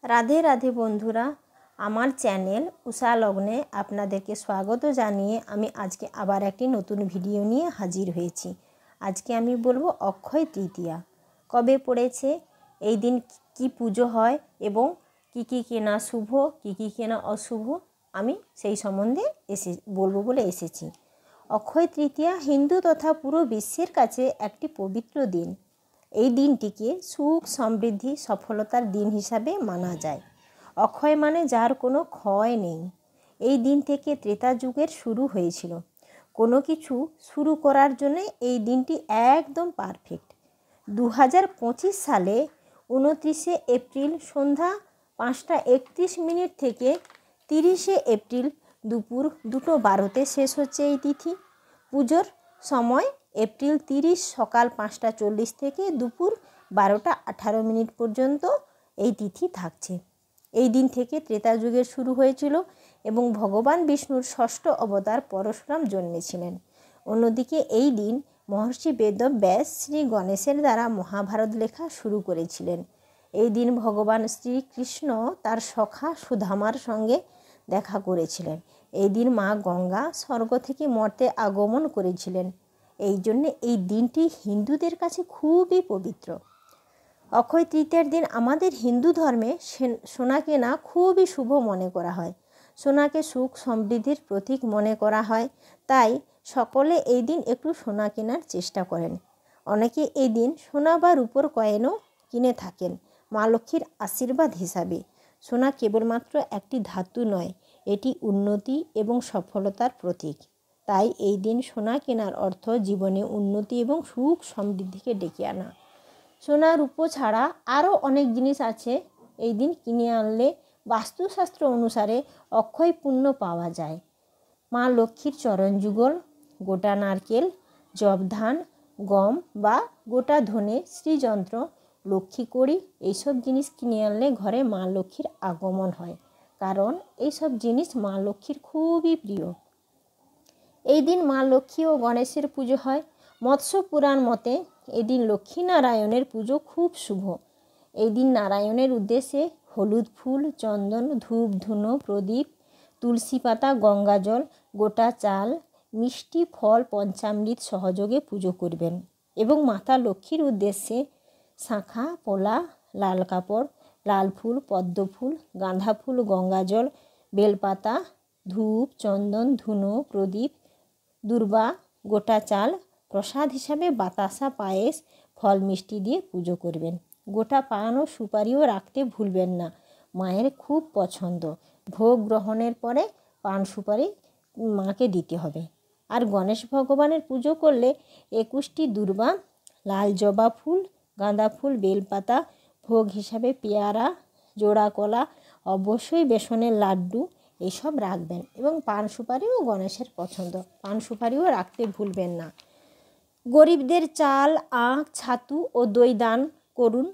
রাধে রাধে বন্ধুরা, আমার চ্যানেল উষা লগ্নে আপনাদেরকে স্বাগত জানিয়ে আমি আজকে আবার একটি নতুন ভিডিও নিয়ে হাজির হয়েছি। আজকে আমি বলবো অক্ষয় তৃতীয়া কবে পড়েছে, এই দিন কি পুজো হয় এবং কি কেনা শুভ, কি কেনা অশুভ, আমি সেই সম্বন্ধে বলবো বলে এসেছি। অক্ষয় তৃতীয়া হিন্দু তথা পুরো বিশ্বের কাছে একটি পবিত্র দিন। এই দিনটিকে সুখ, সমৃদ্ধি, সফলতার দিন হিসাবে মানা যায়। অক্ষয় মানে যার কোনো ক্ষয় নেই। এই দিন থেকে ত্রেতা যুগের শুরু হয়েছিল। কোনো কিছু শুরু করার জন্য এই দিনটি একদম পারফেক্ট। 2025 সালে 29শে এপ্রিল সন্ধ্যা 5:31 থেকে 30শে এপ্রিল দুপুর 2:12 শেষ হচ্ছে এই তিথি। পুজোর সময় এপ্রিল 30 সকাল 5:40 থেকে দুপুর 12:18 পর্যন্ত এই তিথি থাকছে। এই দিন থেকে ত্রেতা যুগের শুরু হয়েছিল এবং ভগবান বিষ্ণুর ষষ্ঠ অবতার পরশুরাম জন্মেছিলেন। অন্যদিকে এই দিন মহর্ষি বেদব্যাস শ্রী গণেশের দ্বারা মহাভারত লেখা শুরু করেছিলেন। এই দিন ভগবান শ্রীকৃষ্ণ তার সখা সুদামার সঙ্গে দেখা করেছিলেন। এই দিন মা গঙ্গা স্বর্গ থেকে মর্তে আগমন করেছিলেন। এই জন্যে এই দিনটি হিন্দুদের কাছে খুবই পবিত্র। অক্ষয় তৃতীয়ার দিন আমাদের হিন্দু ধর্মে সোনা কেনা খুবই শুভ মনে করা হয়। সোনাকে সুখ সমৃদ্ধির প্রতীক মনে করা হয়, তাই সকলে এই দিন একটু সোনা কেনার চেষ্টা করেন। অনেকে এই দিন সোনা বা রূপোর কয়েনও কিনে থাকেন মা লক্ষ্মীর আশীর্বাদ হিসাবে। সোনা কেবলমাত্র একটি ধাতু নয়, এটি উন্নতি এবং সফলতার প্রতীক। তাই এই দিন সোনা কেনার অর্থ জীবনে উন্নতি এবং সুখ সমৃদ্ধিকে ডেকে আনা। সোনা রূপো ছাড়া আরও অনেক জিনিস আছে এই দিন কিনে আনলে বাস্তুশাস্ত্র অনুসারে অক্ষয় পুণ্য পাওয়া যায়। মা লক্ষ্মীর চরণ যুগল, গোটা নারকেল, জব ধান, গম বা গোটা ধনে, শ্রীযন্ত্র, লক্ষ্মী কড়ি এইসব জিনিস কিনে আনলে ঘরে মা লক্ষ্মীর আগমন হয়, কারণ এইসব জিনিস মা লক্ষ্মীর খুবই প্রিয়। এই দিন মা লক্ষ্মী ও গণেশের পুজো হয়। মৎস্য পুরাণ মতে এদিন লক্ষ্মীনারায়ণের পুজো খুব শুভ। এই দিন নারায়ণের উদ্দেশ্যে হলুদ ফুল, চন্দন, ধূপ, ধুনো, প্রদীপ, তুলসী পাতা, গঙ্গাজল, গোটা চাল, মিষ্টি ফল, পঞ্চামৃত সহযোগে পুজো করবেন এবং মাতা লক্ষ্মীর উদ্দেশ্যে শাঁখা, পোলা, লাল কাপড়, লাল ফুল, পদ্ম ফুল, গাঁদা ফুল, গঙ্গাজল, বেলপাতা, ধূপ, চন্দন, ধুনো, প্রদীপ, দুর্বা, গোটা চাল, প্রসাদ হিসাবে বাতাসা, পায়েস, ফল মিষ্টি দিয়ে পুজো করবেন। গোটা পান ও সুপারিও রাখতে ভুলবেন না, মায়ের খুব পছন্দ। ভোগ গ্রহণের পরে পান সুপারি মাকে দিতে হবে। আর গণেশ ভগবানের পুজো করলে 21টি দুর্বা, লাল জবা ফুল, গাঁদা ফুল, বেলপাতা, ভোগ হিসাবে পেয়ারা, জোড়া কলা, অবশ্যই বেসনের লাড্ডু এসব রাখবেন এবং পান সুপারিও গণেশের পছন্দ, পান সুপারিও রাখতে ভুলবেন না। গরিবদের চাল, আখ, ছাতু ও দই দান করুন।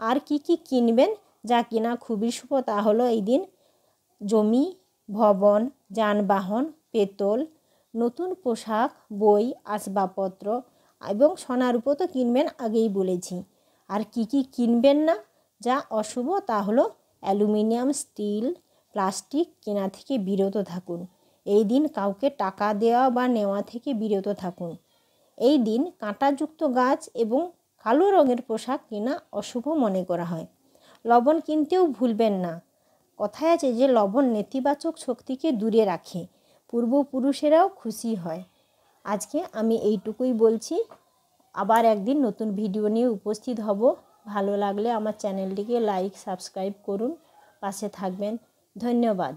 আর কি কিনবেন যা কিনা খুবই শুভ, তা হলো এই দিন জমি, ভবন, যানবাহন, পেতল, নতুন পোশাক, বই, আসবাবপত্র এবং সোনা রূপো তো কিনবেন, আগেই বলেছি। আর কি কিনবেন না যা অশুভ, তা হলো অ্যালুমিনিয়াম, স্টিল, প্লাস্টিক কেনা থেকে বিরত থাকুন। এই দিন কাউকে টাকা দেওয়া বা নেওয়া থেকে বিরত থাকুন। এই দিন কাঁটাযুক্ত গাছ এবং কালো রঙের পোশাক কেনা অশুভ মনে করা হয়। লবণ কিনতেও ভুলবেন না। কথায় আছে যে লবণ নেতিবাচক শক্তিকে দূরে রাখে, পূর্বপুরুষেরাও খুশি হয়। আজকে আমি এইটুকুই বলছি। আবার একদিন নতুন ভিডিও নিয়ে উপস্থিত হব। ভালো লাগলে আমার চ্যানেলটিকে লাইক, সাবস্ক্রাইব করুন, পাশে থাকবেন। ধন্যবাদ।